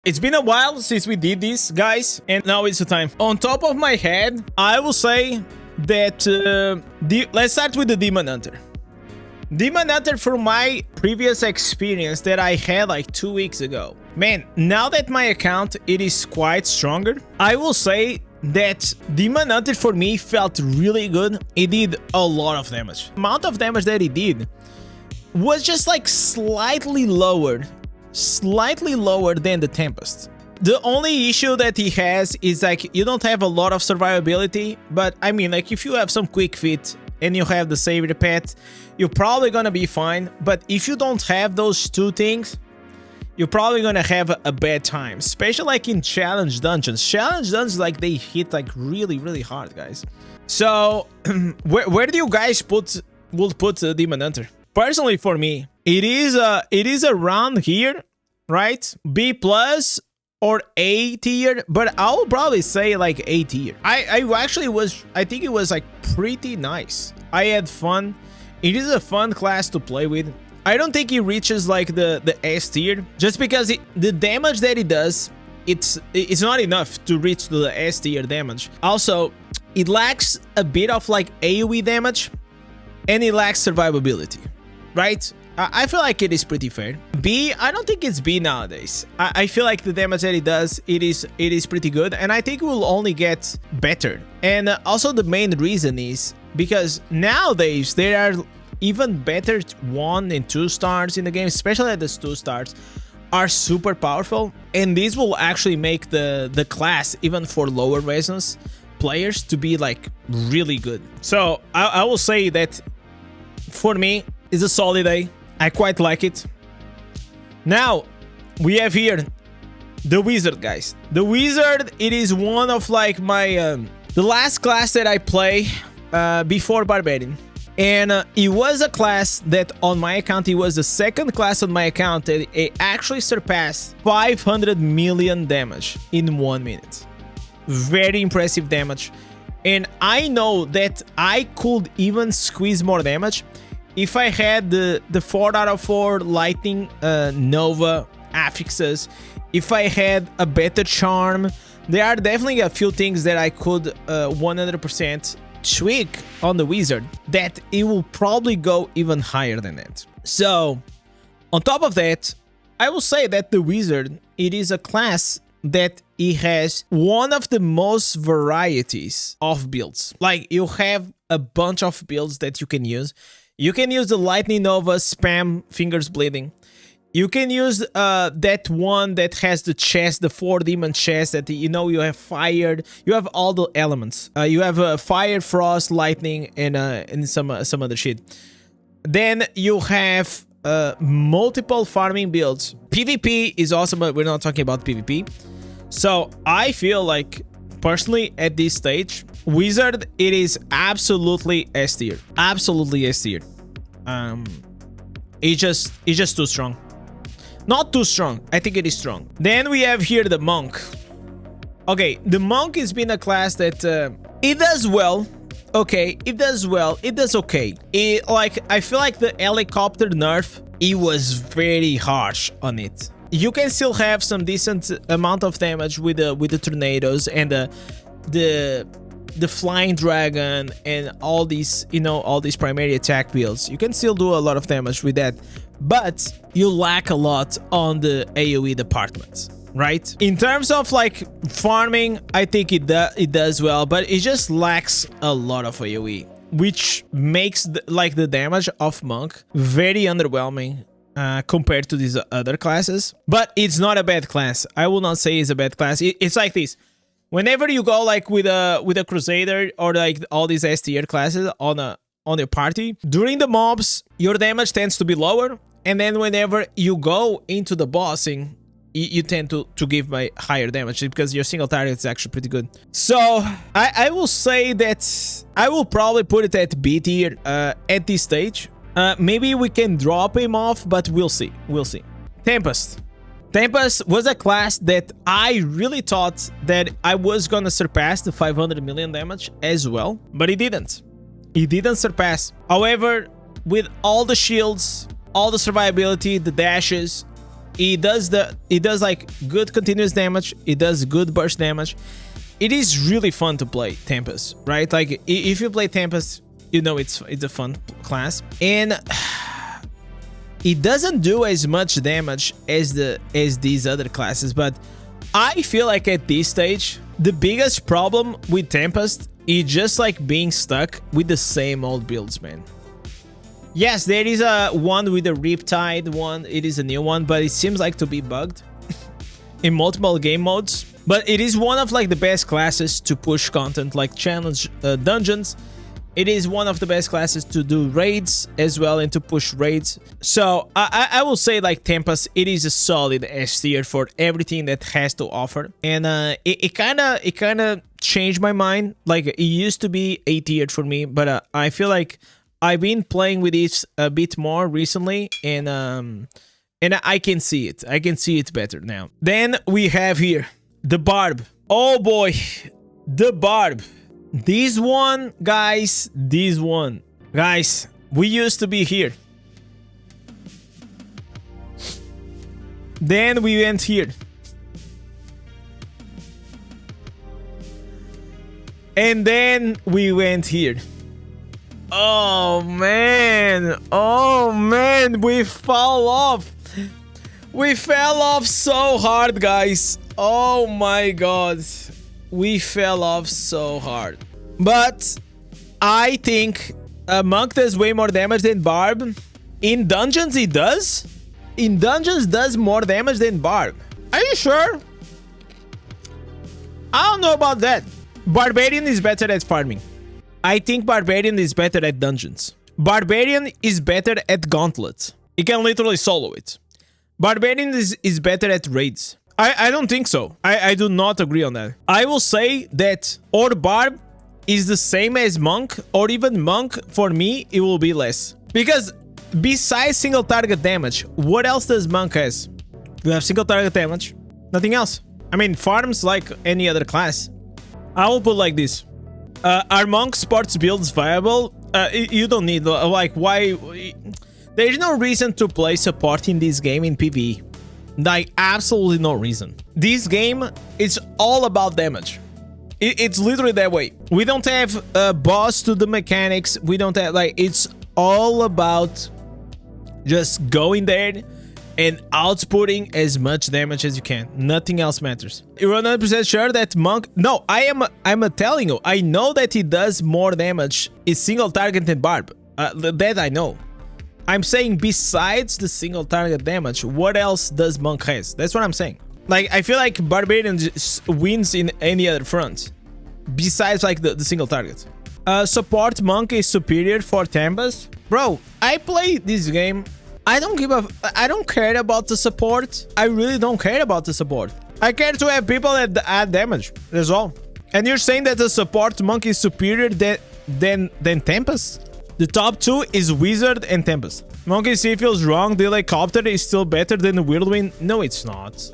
It's been a while since we did this, guys, and now it's the time. On top of my head, I will say that let's start with the Demon Hunter. Demon Hunter, from my previous experience that I had like 2 weeks ago. Man, now that my account, it is quite stronger. I will say that Demon Hunter for me felt really good. It did a lot of damage. The amount of damage that it did was just like slightly lower than the Tempest. The only issue that he has is like you don't have a lot of survivability, but I mean, like if you have some quick fit and you have the savior pet, you're probably gonna be fine. But if you don't have those two things, you're probably gonna have a bad time, especially like in challenge dungeons. Challenge dungeons, like they hit like really hard, guys. So where do you guys put Demon Hunter? Personally, for me, it is around here, right? B plus or A tier, but I will probably say like A tier. I think it was like pretty nice. I had fun. It is a fun class to play with. I don't think it reaches like the S tier, just because the damage that it does, it's not enough to reach to the S tier damage. Also, it lacks a bit of like AoE damage, and it lacks survivability, right? I feel like it is pretty fair. B, I don't think it's B nowadays. I feel like the damage that it does, it is pretty good, and I think it will only get better. And also the main reason is because nowadays there are even better 1 and 2 stars in the game, especially that the 2 stars are super powerful, and this will actually make the class, even for lower resonance players, to be like really good. So I will say that for me, it's a solid A. I quite like it. Now, we have here the Wizard, guys. The Wizard, it is one of like my... the last class that I play before Barbarian. And it was a class that on my account, it was the second class on my account that it actually surpassed 500 million damage in 1 minute. Very impressive damage. And I know that I could even squeeze more damage if I had the 4 out of 4 lightning Nova affixes, if I had a better charm. There are definitely a few things that I could 100% tweak on the Wizard, that it will probably go even higher than that. So on top of that, I will say that the Wizard, it is a class that it has one of the most varieties of builds. Like, you have a bunch of builds that you can use. You can use the Lightning Nova spam fingers bleeding. You can use that one that has the chest, the 4 demon chest, that you know you have fired. You have all the elements. You have fire, frost, lightning, and some other shit. Then you have multiple farming builds. PvP is awesome, but we're not talking about PvP. So I feel like, personally, at this stage, Wizard, it is absolutely S tier. Absolutely S tier. It's just too strong. Not too strong. I think it is strong. Then we have here the Monk. Okay, the Monk has been a class that it does well. Okay, it does well. It does okay. I feel like the helicopter nerf, it was very harsh on it. You can still have some decent amount of damage with the tornadoes and the flying dragon and all these, you know, all these primary attack builds. You can still do a lot of damage with that, but you lack a lot on the AoE department, right? In terms of like farming, I think it does well, but it just lacks a lot of AoE, which makes the damage of Monk very underwhelming compared to these other classes. But it's not a bad class. I will not say it's a bad class. It's like this. Whenever you go like with a Crusader or like all these S tier classes on your party, during the mobs, your damage tends to be lower. And then whenever you go into the bossing, you tend to give my higher damage, because your single target is actually pretty good. So I will say that I will probably put it at B tier at this stage. Maybe we can drop him off, but we'll see. We'll see. Tempest. Tempest was a class that I really thought that I was gonna surpass the 500 million damage as well, but it didn't. It didn't surpass. However, with all the shields, all the survivability, the dashes, It does like good continuous damage. It does good burst damage. It is really fun to play Tempest, right? Like if you play Tempest, you know it's a fun class, and it doesn't do as much damage as these other classes. But I feel like at this stage, the biggest problem with Tempest is just like being stuck with the same old builds, man. Yes, there is a one with the Riptide one. It is a new one, but it seems like to be bugged in multiple game modes. But it is one of like the best classes to push content like challenge dungeons. It is one of the best classes to do raids as well and to push raids. So I will say like Tempest, it is a solid S tier for everything that has to offer. And it kind of changed my mind. Like it used to be A tier for me, but I feel like I've been playing with it a bit more recently, and I can see it. I can see it better now. Then we have here the Barb. Oh boy, the Barb. This one, guys. This one, guys. We used to be here. Then we went here. And then we went here. Oh man, we fell off. We fell off so hard, guys. Oh my god, we fell off so hard. But I think Monk does way more damage than Barb. In dungeons it does. In dungeons does more damage than Barb. Are you sure? I don't know about that. Barbarian is better at farming. I think Barbarian is better at dungeons. Barbarian is better at gauntlets. You can literally solo it. Barbarian is better at raids. I don't think so. I do not agree on that. I will say that or Barb is the same as Monk, or even Monk, for me, it will be less. Because besides single target damage, what else does Monk has? You have single target damage. Nothing else. I mean, farms like any other class. I will put like this. Are Monk sports builds viable? You don't need, like, why? There is no reason to play support in this game in PvE. Like, absolutely no reason. This game is all about damage. It's literally that way. We don't have a boss to the mechanics. We don't have, like, it's all about just going there and outputting as much damage as you can. Nothing else matters. You're 100% sure that Monk... No, I'm telling you. I know that he does more damage in single target than Barb. That I know. I'm saying besides the single target damage, what else does Monk has? That's what I'm saying. Like, I feel like Barbarian wins in any other front. Besides, like, the single target. Support Monk is superior for Tempest. Bro, I play this game... I don't care about the support. I really don't care about the support. I care to have people that add damage. That's all. And you're saying that the support Monk is superior than Tempest? The top two is Wizard and Tempest. Monkey C feels wrong. The helicopter is still better than the Whirlwind. No, it's not.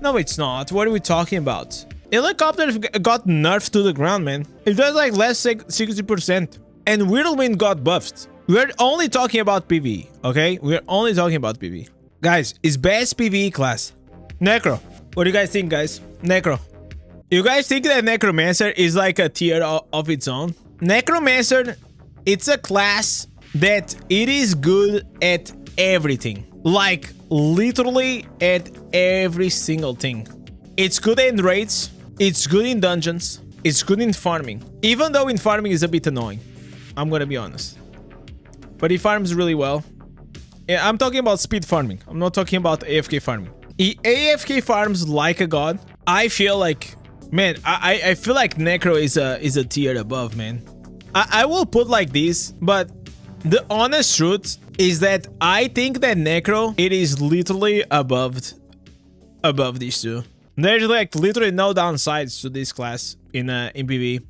No, it's not. What are we talking about? Helicopter got nerfed to the ground, man. It does like less 60%. And Whirlwind got buffed. We're only talking about PvE, okay? We're only talking about PvE. Guys, it's best PvE class. Necro. What do you guys think, guys? Necro. You guys think that Necromancer is like a tier of its own? Necromancer, it's a class that it is good at everything. Like, literally at every single thing. It's good in raids. It's good in dungeons. It's good in farming. Even though in farming is a bit annoying. I'm gonna be honest. But he farms really well. Yeah, I'm talking about speed farming. I'm not talking about AFK farming. He AFK farms like a god. I feel like, man, I feel like Necro is a tier above, man. I will put like this, but the honest truth is that I think that Necro, it is literally above these two. There's like literally no downsides to this class in PvE.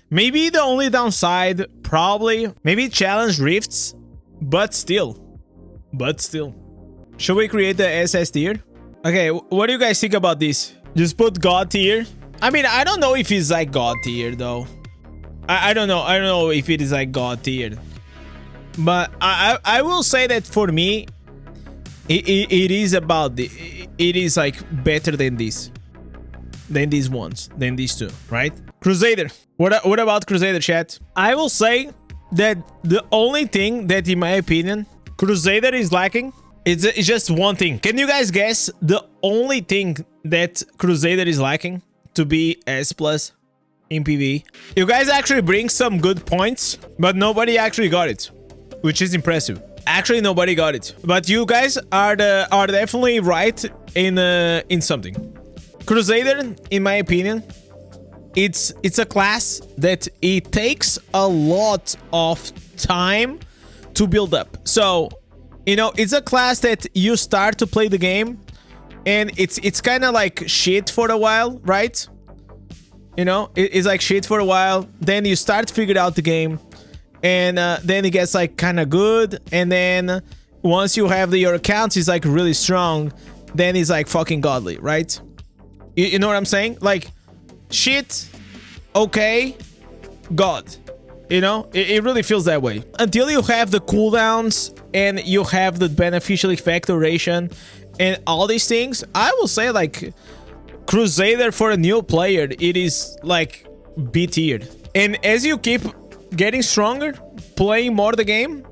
Maybe the only downside, probably, maybe challenge rifts, but still. Should we create the SS tier? Okay, what do you guys think about this? Just put God tier. I mean, I don't know if it's like God tier though. I don't know if it is like God tier. But I will say that for me, It is about the, it is like better than these ones, than these two, right? Crusader. What about Crusader, chat? I will say that the only thing that, in my opinion, Crusader is lacking, it's just one thing. Can you guys guess the only thing that Crusader is lacking to be S+ in PvE? You guys actually bring some good points, but nobody actually got it, which is impressive. Actually, nobody got it, but you guys are definitely right in something. Crusader, in my opinion, it's a class that it takes a lot of time to build up. So, you know, it's a class that you start to play the game, and it's kind of like shit for a while, right? You know, it's like shit for a while. Then you start to figure out the game, and then it gets like kind of good. And then once you have your accounts is like really strong, then it's like fucking godly, right? You know what I'm saying? Like shit, okay, God. You know, it really feels that way. Until you have the cooldowns and you have the beneficial effect duration and all these things, I will say like Crusader for a new player, it is like B tiered. And as you keep getting stronger, playing more the game,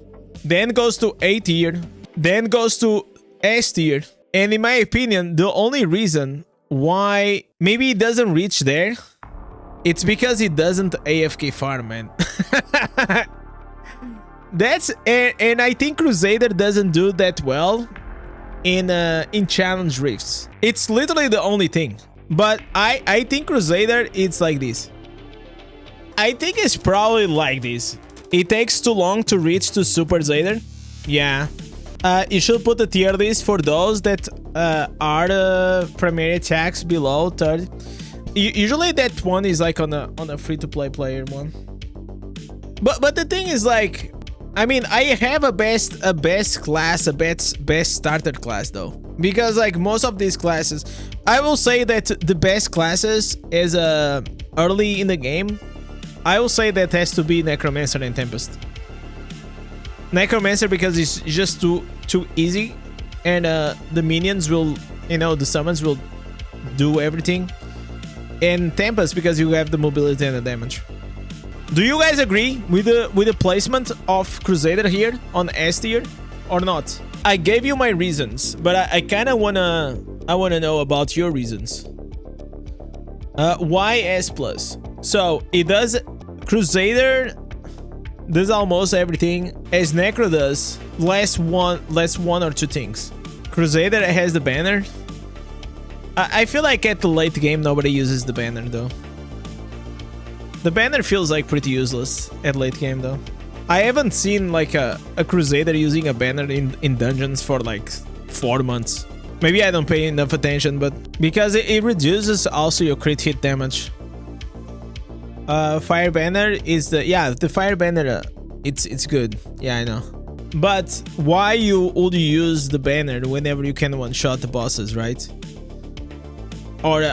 then goes to A tier, then goes to S tier. And in my opinion, the only reason why maybe it doesn't reach there, it's because it doesn't AFK farm, man. That's and I think Crusader doesn't do that well in challenge rifts. It's literally the only thing. But I think Crusader, it's like this. I think it's probably like this. It takes too long to reach to Super Zader. Yeah. You should put a tier list for those that are the primary attacks below 30. Usually that one is like on a free-to-play player one. But the thing is like, I mean, I have a best class, a best starter class though, because like most of these classes, I will say that the best classes is early in the game. I will say that has to be Necromancer and Tempest. Necromancer because it's just too easy, and the minions will, you know, the summons will do everything, and Tempest because you have the mobility and the damage. Do you guys agree with the placement of Crusader here on S tier or not? I gave you my reasons, but I kind of wanna know about your reasons. Why S+? So it does, Crusader does almost everything as Necro does, less one or two things. Crusader has the banner. I feel like at the late game nobody uses the banner though. The banner feels like pretty useless at late game though. I haven't seen like a Crusader using a banner in dungeons for like 4 months. Maybe I don't pay enough attention, but because it reduces also your crit hit damage. Fire banner is the fire banner. It's good. Yeah, I know. But why would you use the banner whenever you can one shot the bosses, right? Or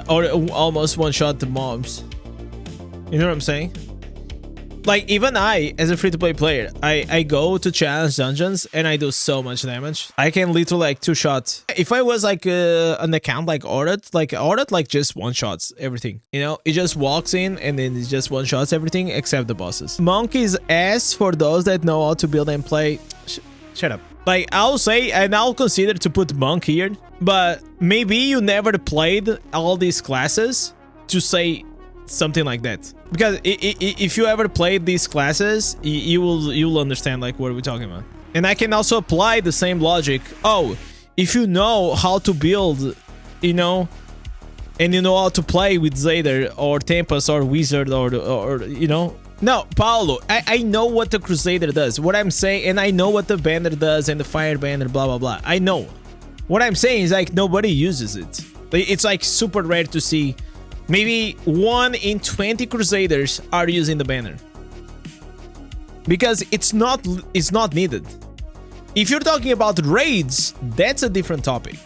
almost one shot the mobs. You know what I'm saying? Like, even I, as a free-to-play player, I go to challenge dungeons and I do so much damage. I can literally like 2 shots. If I was like an account like Aurat like just 1 shots everything. You know, it just walks in and then it just 1 shots everything except the bosses. Monk is S for those that know how to build and play. Shut up. Like, I'll say, and I'll consider to put Monk here, but maybe you never played all these classes to say something like that, because if you ever played these classes, you'll understand like what we're talking about. And I can also apply the same logic. Oh, if you know how to build, you know, and you know how to play with Zader or Tempest or Wizard or you know. No, Paulo, I know what the Crusader does. What I'm saying, and I know what the banner does and the fire banner, blah blah blah. I know. What I'm saying is like nobody uses it. It's like super rare to see. Maybe 1 in 20 Crusaders are using the banner, because it's not needed. If you're talking about raids, that's a different topic,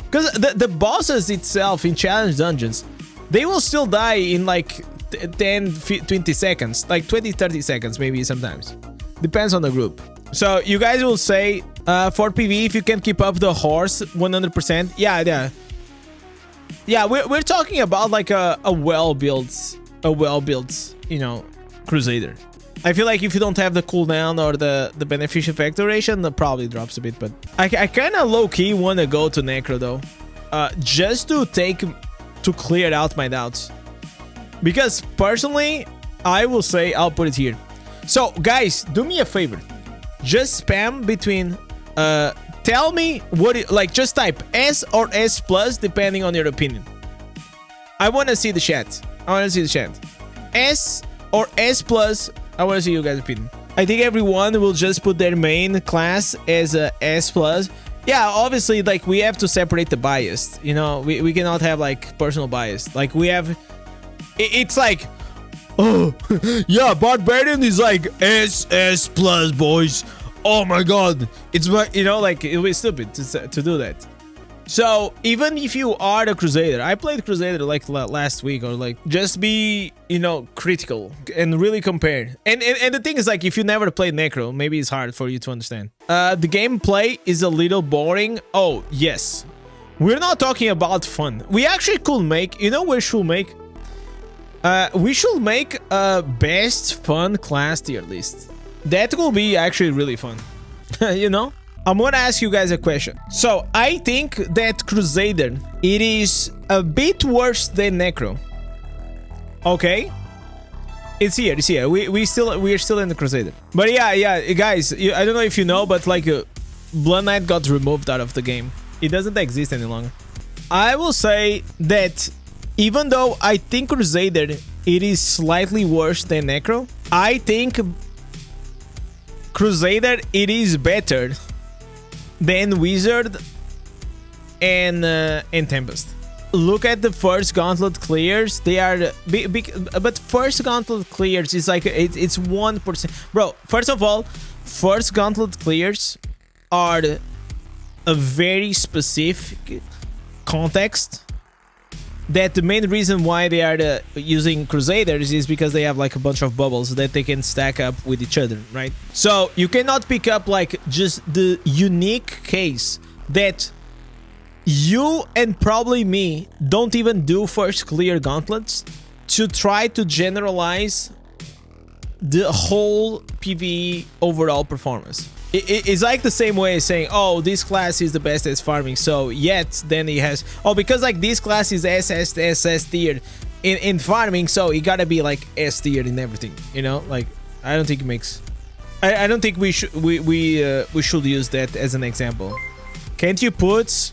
because the bosses itself in challenge dungeons, they will still die in like 10 20 seconds, like 20-30 seconds maybe, sometimes depends on the group. So you guys will say For PvE, if you can keep up the horse 100%. Yeah, we're talking about like a well-built, you know, Crusader. I feel like if you don't have the cooldown or the beneficial effect duration, that probably drops a bit. But I kind of low-key want to go to Necro though, just to clear out my doubts. Because personally, I will say I'll put it here. So guys, do me a favor, just spam between. Tell me what like just type S or S plus depending on your opinion. I want to see the chat. S or S plus. I want to see you guys' opinion. I think everyone will just put their main class as a S plus. Yeah, obviously, like we have to separate the bias. You know, we cannot have like personal bias. Like we have, it's like, oh yeah, Barbarian is like S plus, boys. Oh my god, it's, you know, like it was stupid to do that. So even if you are a Crusader, I played Crusader like last week, or like just be, you know, critical and really compare. And the thing is, like, if you never played Necro, maybe it's hard for you to understand. The gameplay is a little boring. Oh yes, we're not talking about fun. We actually could make, you know, we should make a best fun class tier list. That will be actually really fun. You know, I'm gonna ask you guys a question. So I think that Crusader, it is a bit worse than Necro. Okay, it's here. We're still in the Crusader. But yeah, guys, I don't know if you know, but like Blood Knight got removed out of the game. It doesn't exist any longer. I will say that even though I think Crusader, it is slightly worse than Necro, I think Crusader, it is better than Wizard and Tempest. Look at the first gauntlet clears. They are but first gauntlet clears is like it's 1%. Bro, first of all, first gauntlet clears are a very specific context. That the main reason why they are using Crusaders is because they have like a bunch of bubbles that they can stack up with each other, right? So you cannot pick up like just the unique case that you and probably me don't even do first clear gauntlets to try to generalize the whole PvE overall performance. It's like the same way as saying, oh, this class is the best at farming, so yet then it has, oh, because like this class is SS tier in farming, so it gotta be like S tier in everything, you know? Like I don't think it makes, I don't think we should should use that as an example. Can't you put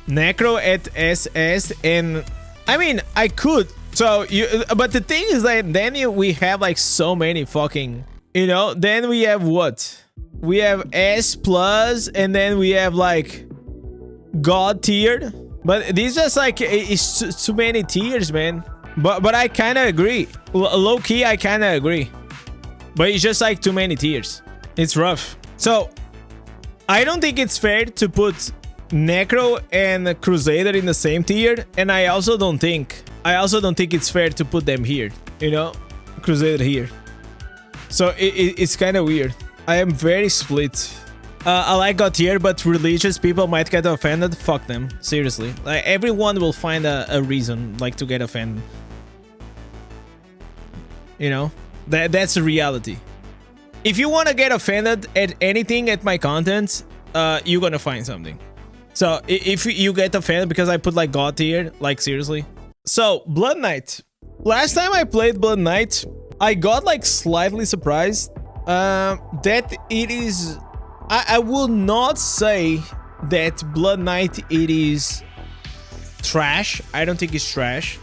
Necro at SS? And I mean, I could. So you, but the thing is that then we have like so many fucking, you know, then we have what? We have S plus, and then we have like God tiered. But these just like, it's too many tiers, man. But I kind of agree. Low key, I kind of agree. But it's just like too many tiers. It's rough. So I don't think it's fair to put Necro and Crusader in the same tier, and I also don't think it's fair to put them here. You know, Crusader here. So it's kind of weird. I am very split. I like God tier, but religious people might get offended. Fuck them, seriously. Like everyone will find a reason like to get offended. You know, that's the reality. If you want to get offended at anything at my content, you're gonna find something. So if you get offended because I put like God tier, like seriously. So Blood Knight. Last time I played Blood Knight, I got like slightly surprised that it is. I will not say that Blood Knight it is trash. I don't think it's trash.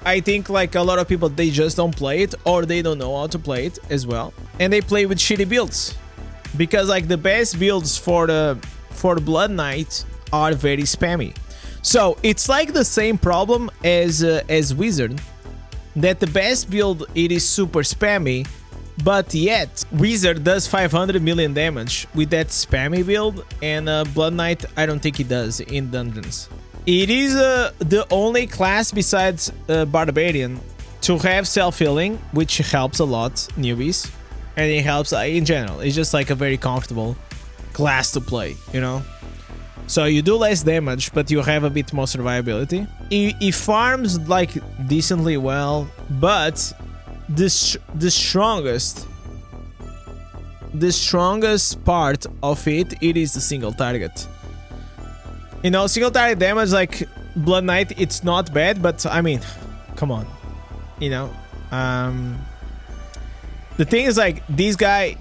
I think like a lot of people, they just don't play it, or they don't know how to play it as well, and they play with shitty builds, because like the best builds for the Blood Knight are very spammy. So it's like the same problem as Wizard, that the best build it is super spammy, but yet Wizard does 500 million damage with that spammy build, and Blood Knight I don't think it does in dungeons. It is the only class besides Barbarian to have self-healing, which helps a lot newbies, and it helps in general. It's just like a very comfortable class to play, you know? So you do less damage, but you have a bit more survivability. It farms like decently well, but the strongest part of it is the single target. You know, single target damage like Blood Knight, it's not bad, but I mean, come on, you know. The thing is, like, this guy,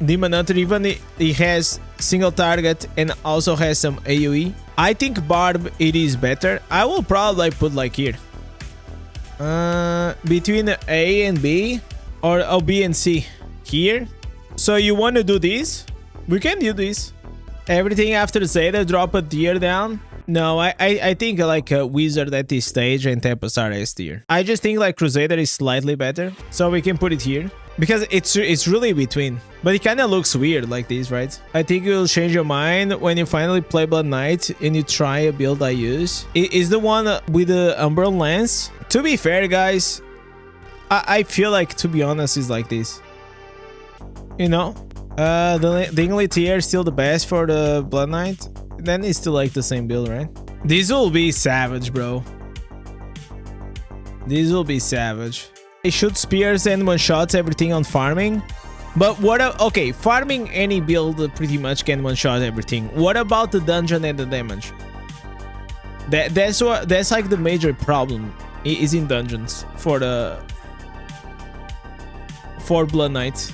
Demon Hunter, even he has single target and also has some AoE. I think Barb, it is better. I will probably put like here, between A and B, or B and C here. So you want to do this? We can do this. Everything after Zeta, drop a tier down. No, I think like a Wizard at this stage and Tempest are S tier. I just think like Crusader is slightly better, so we can put it here because it's really between. But it kind of looks weird like this, right? I think you'll change your mind when you finally play Blood Knight and you try a build I use. It is the one with the Umbral Lance. To be fair, guys, I feel like, to be honest, is like this. You know, the Dingley tier is still the best for the Blood Knight. Then it's still like the same build, right? This will be savage, bro. This will be savage. It shoots spears and one-shots everything on farming. But what... Okay, farming any build pretty much can one-shot everything. What about the dungeon and the damage? That's like the major problem is in dungeons for Blood Knight.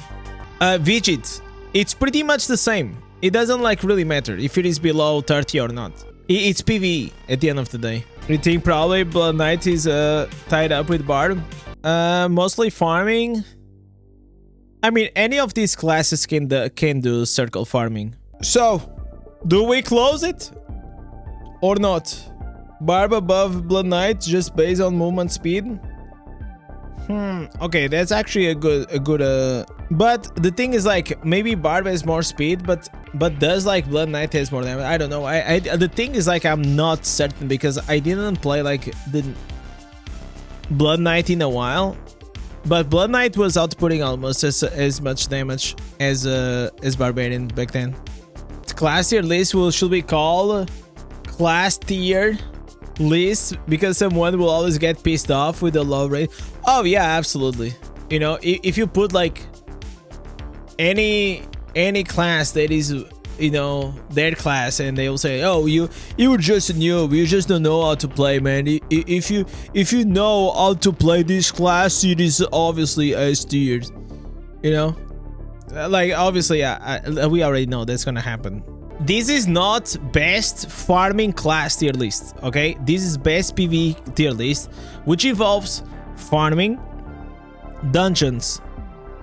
Vigit, it's pretty much the same. It doesn't like really matter if it is below 30 or not. It's PVE at the end of the day. You think probably Blood Knight is tied up with Barb? Mostly farming. I mean, any of these classes can do circle farming. So, do we close it or not? Barb above Blood Knight just based on movement speed. Okay, that's actually a good. But the thing is, like, maybe Barb has more speed, but does like Blood Knight has more damage? I don't know. The thing is, like, I'm not certain because I didn't play like the Blood Knight in a while. But Blood Knight was outputting almost as much damage as Barbarian back then. The class tier list should be called class tier list because someone will always get pissed off with the low rate. Oh yeah, absolutely. You know, if you put like any class that is, you know, their class, and they will say, oh, you're just a noob, you just don't know how to play, man. If you know how to play this class, it is obviously S tier. You know, like, obviously we already know that's gonna happen. This is not best farming class tier list, okay? This is best PvE tier list, which involves farming, dungeons,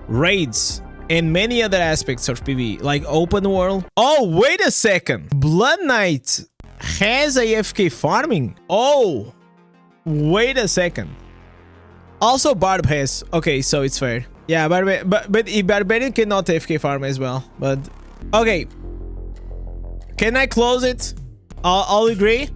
raids, and many other aspects of PvE, like open world. Oh, wait a second. Blood Knight has AFK farming. Oh, wait a second. Also, Barb has. Okay, so it's fair. Yeah, but Barbarian cannot AFK farm as well. But okay, can I close it? I'll agree.